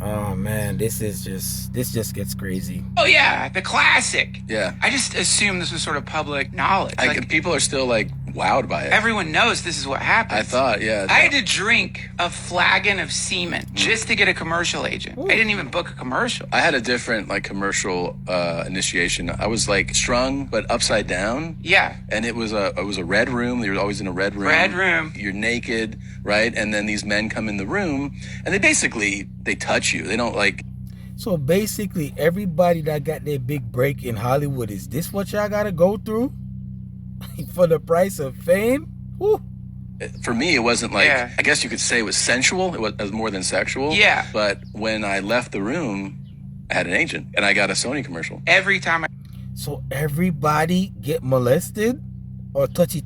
Oh man, this just gets crazy. Oh yeah, the classic. Yeah. I just assumed this was sort of public knowledge. Like People are still like wowed by it. everyone knows this is what happens. I thought, yeah. I had to drink a flagon of semen just to get a commercial agent. I didn't even book a commercial. I had a different like commercial initiation. I was like strung but upside down. Yeah. And it was a red room. You're always in a red room. Red room. You're naked, right? And then these men come in the room and they touch you. They don't like. So basically, everybody that got their big break in Hollywood, is this what y'all gotta go through for the price of fame? Woo. For me, it wasn't like, Yeah. I guess you could say it was sensual. It was more than sexual. Yeah. But when I left the room, I had an agent and I got a Sony commercial. Every time I So everybody get molested or touchy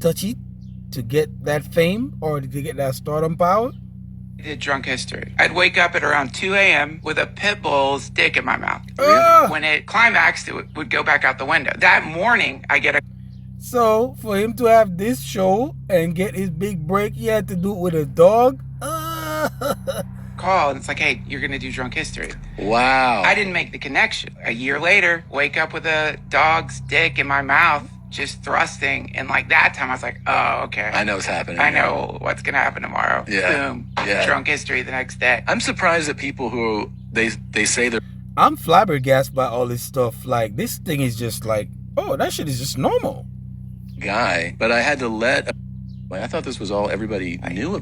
to get that fame or to get that stardom power? did Drunk History, I'd wake up at around 2 a.m. with a pit bull's dick in my mouth. When it climaxed, it would go back out the window. That morning, I get a So for him to have this show and get his big break, he had to do it with a dog? call, and it's like, hey, you're going to do Drunk History. Wow. I didn't make the connection. A year later, wake up with a dog's dick in my mouth, just thrusting. And like that time, I was like, oh, okay. I know what's happening. I know what's going to happen tomorrow. Yeah. Boom. Yeah. Drunk History the next day. I'm surprised at people who they say they're I'm flabbergasted by all this stuff. Like, this thing is just like, oh, that shit is just normal. guy, but I had to I thought this was all everybody knew.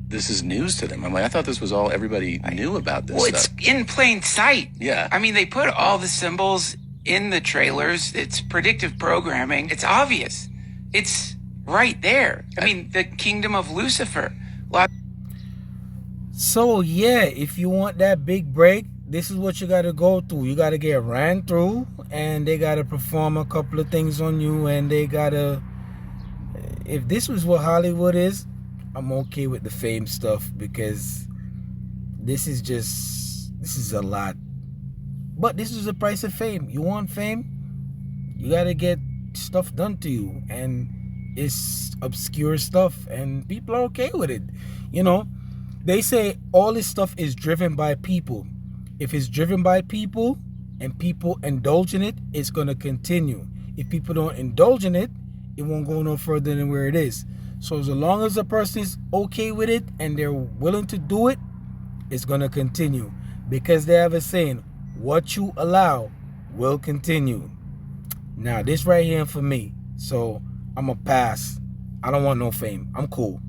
This is news to them. I'm like, I thought this was all everybody knew about this Well, stuff. it's in plain sight. Yeah. I mean, they put all the symbols in the trailers. It's predictive programming. It's obvious. It's right there. I mean, the kingdom of Lucifer. So yeah, if you want that big break, this is what you gotta go through. You gotta get ran through, and they gotta perform a couple of things on you, and they gotta. If this was what Hollywood is, I'm okay with the fame stuff, because this is a lot. But this is the price of fame. You want fame, you gotta get stuff done to you, and it's obscure stuff, and people are okay with it. You know, they say all this stuff is driven by people. If it's driven by people and people indulge in it, it's gonna continue. If people don't indulge in it, it won't go no further than where it is. So as long as a person is okay with it and they're willing to do it, it's gonna continue. Because they have a saying, what you allow will continue. Now this right here for me. So I'm a pass. I don't want no fame. I'm cool.